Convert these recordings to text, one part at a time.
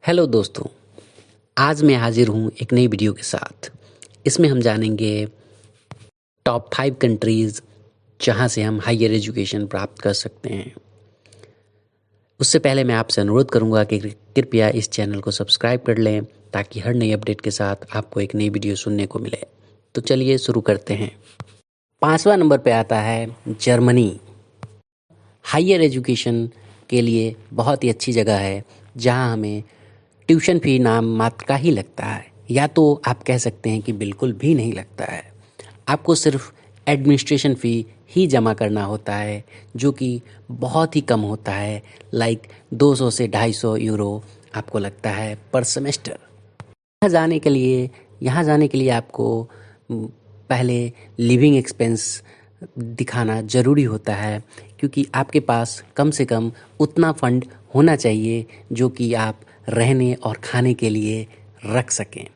Hello दोस्तों, आज मैं हाजिर हूँ एक नई वीडियो के साथ। इसमें हम जानेंगे टॉप 5 कंट्रीज़ जहाँ से हम हायर एजुकेशन प्राप्त कर सकते हैं। उससे पहले मैं आपसे अनुरोध करूँगा कि कृपया इस चैनल को सब्सक्राइब कर लें ताकि हर नई अपडेट के साथ आपको एक नई वीडियो सुनने को मिले। तो चलिए शुरू करते हैं। 5वां नंबर पे आता है जर्मनी। हायर एजुकेशन के लिए बहुत ही अच्छी जगह है जहाँ हमें ट्यूशन फ़ी नाम मात्र का ही लगता है, या तो आप कह सकते हैं कि बिल्कुल भी नहीं लगता है। आपको सिर्फ एडमिनिस्ट्रेशन फ़ी ही जमा करना होता है, जो कि बहुत ही कम होता है, लाइक 200 से 250 यूरो आपको लगता है पर सेमेस्टर। यहाँ जाने के लिए आपको पहले लिविंग एक्सपेंस दिखाना ज़रूरी होता है, क्योंकि आपके पास कम से कम उतना फ़ंड होना चाहिए जो कि आप रहने और खाने के लिए रख सकें।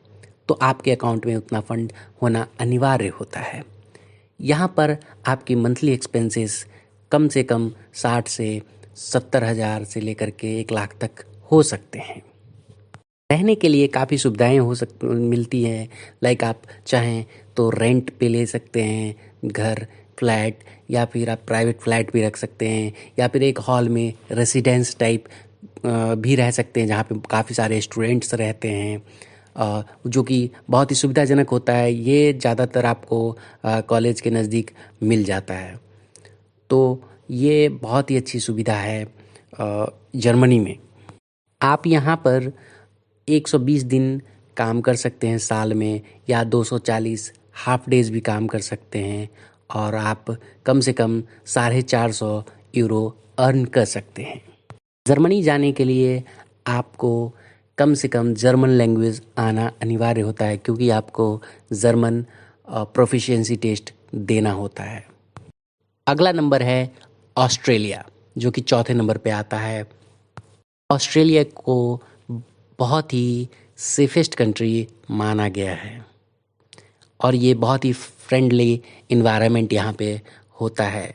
तो आपके अकाउंट में उतना फ़ंड होना अनिवार्य होता है। यहाँ पर आपकी मंथली एक्सपेंसेस कम से कम 60 से 70 हज़ार से लेकर के 1 लाख तक हो सकते हैं। रहने के लिए काफ़ी सुविधाएं मिलती हैं, लाइक आप चाहें तो रेंट पे ले सकते हैं घर, फ्लैट, या फिर आप प्राइवेट फ्लैट भी रख सकते हैं, या फिर एक हॉल में रेसिडेंस टाइप भी रह सकते हैं जहाँ पे काफ़ी सारे स्टूडेंट्स रहते हैं, जो कि बहुत ही सुविधाजनक होता है। ये ज़्यादातर आपको कॉलेज के नज़दीक मिल जाता है। तो ये बहुत ही अच्छी सुविधा है जर्मनी में। आप यहाँ पर 120 दिन काम कर सकते हैं साल में, या 240 हाफ डेज़ भी काम कर सकते हैं, और आप कम से कम 450 यूरो अर्न कर सकते हैं। जर्मनी जाने के लिए आपको कम से कम जर्मन लैंग्वेज आना अनिवार्य होता है, क्योंकि आपको जर्मन प्रोफिशिएंसी टेस्ट देना होता है। अगला नंबर है ऑस्ट्रेलिया, जो कि चौथे नंबर पे आता है। ऑस्ट्रेलिया को बहुत ही सेफेस्ट कंट्री माना गया है, और ये बहुत ही फ्रेंडली इन्वायरमेंट यहाँ पे होता है।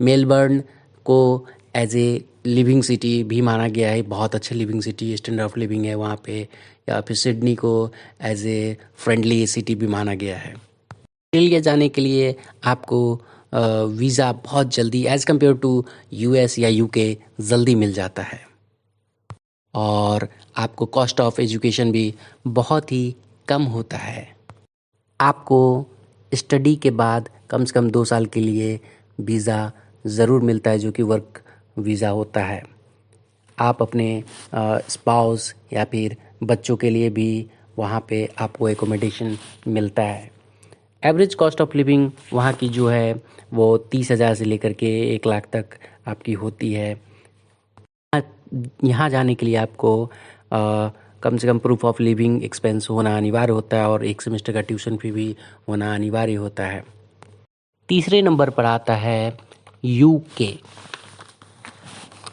मेलबर्न को एज ए लिविंग सिटी भी माना गया है, बहुत अच्छा living city, standard of living है वहाँ पे। या फिर सिडनी को एज ए फ्रेंडली सिटी भी माना गया है। ऑस्ट्रेलिया जाने के लिए आपको वीज़ा बहुत जल्दी एज़ कम्पेयर टू यूएस या यूके जल्दी मिल जाता है, और आपको कॉस्ट ऑफ एजुकेशन भी बहुत ही कम होता है। आपको स्टडी के बाद कम से कम 2 साल के लिए वीज़ा ज़रूर मिलता है, जो कि वर्क वीज़ा होता है। आप अपने स्पाउस या फिर बच्चों के लिए भी वहाँ पे आपको एकोमोडेशन मिलता है। एवरेज कॉस्ट ऑफ लिविंग वहाँ की जो है वो 30 हज़ार से लेकर के 1 लाख तक आपकी होती है। यहाँ जाने के लिए आपको कम से कम प्रूफ ऑफ लिविंग एक्सपेंस होना अनिवार्य होता है, और 1 सेमेस्टर का ट्यूशन फ़ी भी होना अनिवार्य होता है। तीसरे नंबर पर आता है यूके।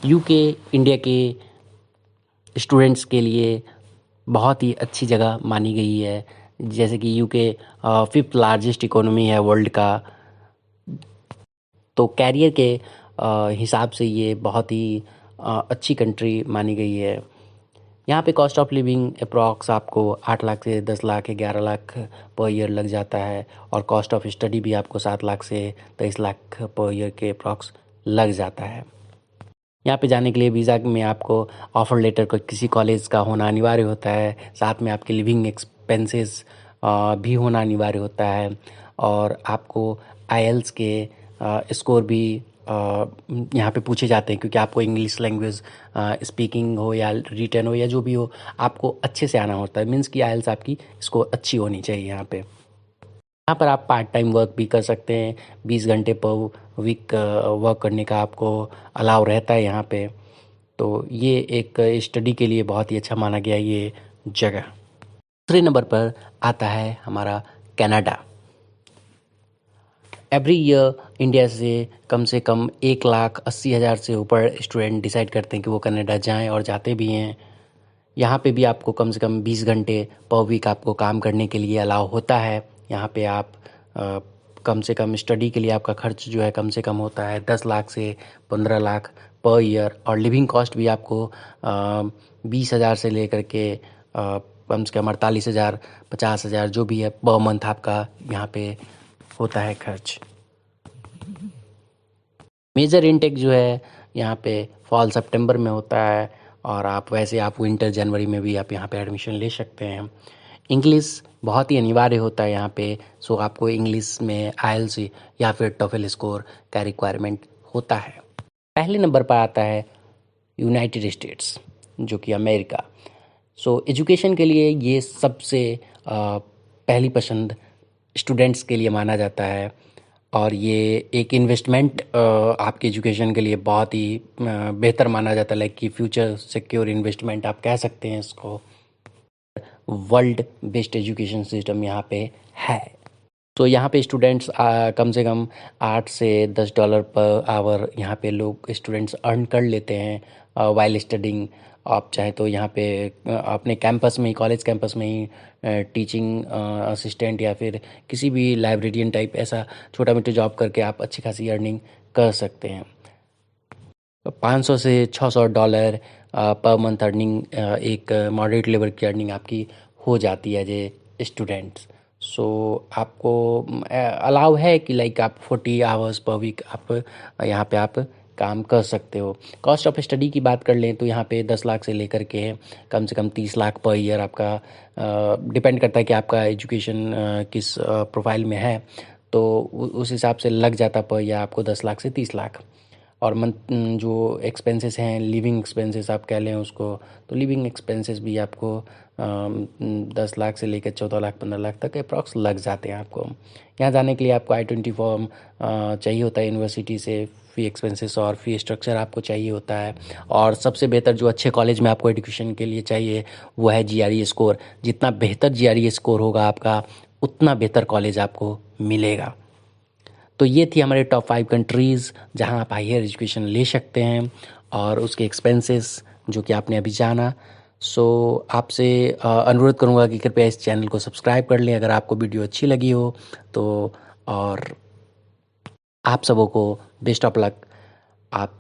यूके इंडिया के स्टूडेंट्स के लिए बहुत ही अच्छी जगह मानी गई है, जैसे कि यूके 5th लार्जेस्ट इकोनॉमी है वर्ल्ड का। तो कैरियर के हिसाब से ये बहुत ही अच्छी कंट्री मानी गई है। यहाँ पे कॉस्ट ऑफ लिविंग अप्रॉक्स आपको 8 लाख से 10 लाख 11 लाख पर ईयर लग जाता है, और कॉस्ट ऑफ स्टडी भी आपको 7 लाख से 23 लाख पर ईयर के अप्रॉक्स लग जाता है। यहाँ पे जाने के लिए वीज़ा में आपको ऑफ़र लेटर को किसी कॉलेज का होना अनिवार्य होता है, साथ में आपके लिविंग एक्सपेंसेस भी होना अनिवार्य होता है, और आपको आईएलटीएस के स्कोर भी यहाँ पे पूछे जाते हैं, क्योंकि आपको इंग्लिश लैंग्वेज स्पीकिंग हो या रिटन हो या जो भी हो, आपको अच्छे से आना होता है। मीन्स कि आईएलटीएस आपकी स्कोर अच्छी होनी चाहिए यहाँ पे। यहाँ पर आप पार्ट टाइम वर्क भी कर सकते हैं, 20 घंटे पर वीक वर्क करने का आपको अलाउ रहता है यहाँ पे। तो ये एक स्टडी के लिए बहुत ही अच्छा माना गया ये जगह। दूसरे नंबर पर आता है हमारा कनाडा। एवरी ईयर इंडिया से कम 1,80,000 से ऊपर स्टूडेंट डिसाइड करते हैं कि वो कनाडा जाएं, और जाते भी हैं। यहाँ पे भी आपको कम से कम 20 घंटे पर वीक आपको काम करने के लिए अलाउ होता है। यहाँ पे आप कम से कम स्टडी के लिए आपका खर्च जो है कम से कम होता है 10 लाख से 15 लाख पर ईयर, और लिविंग कॉस्ट भी आपको 20,000 से लेकर के कम से कम 48,000, 50,000 जो भी है पर मंथ आपका यहाँ पे होता है खर्च। मेजर इनटेक जो है यहाँ पे फॉल सितंबर में होता है, और आप विंटर जनवरी में भी आप यहाँ पे एडमिशन ले सकते हैं। इंग्लिश बहुत ही अनिवार्य होता है यहाँ पे, सो आपको इंग्लिश में आईएलटीएस या फिर टोफेल स्कोर का रिक्वायरमेंट होता है। पहले नंबर पर आता है यूनाइटेड स्टेट्स, जो कि अमेरिका। सो एजुकेशन के लिए ये सबसे पहली पसंद स्टूडेंट्स के लिए माना जाता है, और ये एक इन्वेस्टमेंट आपके एजुकेशन के लिए बहुत ही बेहतर माना जाता है, लाइक कि फ्यूचर सिक्योर इन्वेस्टमेंट आप कह सकते हैं इसको। वर्ल्ड बेस्ट एजुकेशन सिस्टम यहाँ पे है। तो यहाँ पे स्टूडेंट्स कम से कम $8 से $10 पर आवर यहाँ पे लोग स्टूडेंट्स अर्न कर लेते हैं वाइल स्टडिंग। आप चाहे तो यहाँ पे अपने कैंपस में ही, कॉलेज कैंपस में ही टीचिंग असिस्टेंट या फिर किसी भी लाइब्रेरियन टाइप ऐसा छोटा मोटा जॉब करके आप अच्छी खासी अर्निंग कर सकते हैं। 500 से $600 पर मंथ अर्निंग, एक मॉडरेट लेवल की अर्निंग आपकी हो जाती है एज ए स्टूडेंट्स। सो आपको अलाउ है कि लाइक आप 40 आवर्स पर वीक आप यहाँ पे आप काम कर सकते हो। कॉस्ट ऑफ स्टडी की बात कर लें तो यहाँ पे 10 लाख से लेकर के कम से कम 30 लाख पर ईयर आपका डिपेंड करता है कि आपका एजुकेशन किस प्रोफाइल में है, तो उस हिसाब से लग जाता पर ईयर आपको 10 लाख से 30 लाख। और मंथ जो एक्सपेंसेस हैं, लिविंग एक्सपेंसेस आप कह लें उसको, तो लिविंग एक्सपेंसेस भी आपको 10 लाख से लेकर 14 लाख 15 लाख तक अप्रॉक्स लग जाते हैं आपको। यहाँ जाने के लिए आपको I-20 फॉर्म चाहिए होता है यूनिवर्सिटी से, फ़ी एक्सपेंसेस और फ़ी स्ट्रक्चर आपको चाहिए होता है। और सबसे बेहतर जो अच्छे कॉलेज में आपको एजुकेशन के लिए चाहिए वो है GRE स्कोर। जितना बेहतर GRE स्कोर होगा आपका, उतना बेहतर कॉलेज आपको मिलेगा। तो ये थी हमारे टॉप 5 कंट्रीज़ जहां आप हायर एजुकेशन ले सकते हैं और उसके एक्सपेंसेस जो कि आपने अभी जाना। सो आपसे अनुरोध करूंगा कि कृपया इस चैनल को सब्सक्राइब कर लें अगर आपको वीडियो अच्छी लगी हो तो। और आप सबों को बेस्ट ऑफ लक। आप